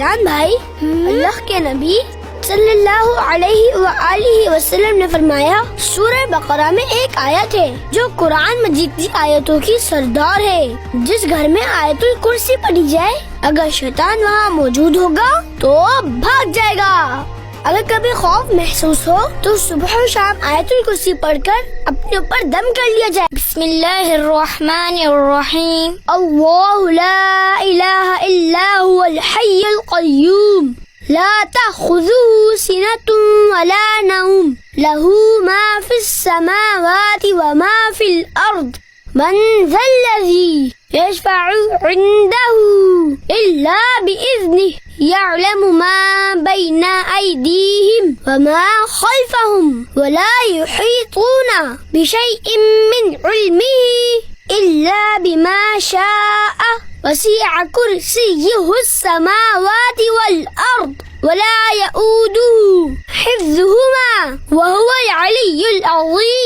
जान भाई, अल्लाह के नबी सल्लल्लाहु अलैहि वआलिहि वसल्लम ने फरमाया, सूरह बकरा में एक आयत है जो कुरान मजीद की आयतों की सरदार है। जिस घर में आयतुल कुर्सी पढ़ी जाए, अगर शैतान वहाँ मौजूद होगा तो भाग जाएगा। अगर कभी खौफ महसूस हो तो सुबह और शाम आयतुल कुर्सी पढ़कर अपने ऊपर दम कर लिया जाए। बिस्मिल्लाहिर्रहमानिर्रहीम। अल्लाहु ला इलाहा इल्ला हुवल हय्युल क़य्यूम ला तअख़ुज़ुहु सिनतुन वला नौम लहू मा फ़िस समावाति व मा फ़िल अर्द मन ज़ल्लज़ी यशफ़अु इंदहु इल्ला बिइज़्निहि यअलमु मा बैना अयदीहिम व मा खल्फ़हुम व ला युहीतूना बिशैइन मिन इल्मिही इल्ला बिमा शाअ वसिअ कुर्सियुहुस समावाति वल अर्द व ला यऊदुहु हिफ्ज़ुहुमा व हुवल अलिय्युल अज़ीम।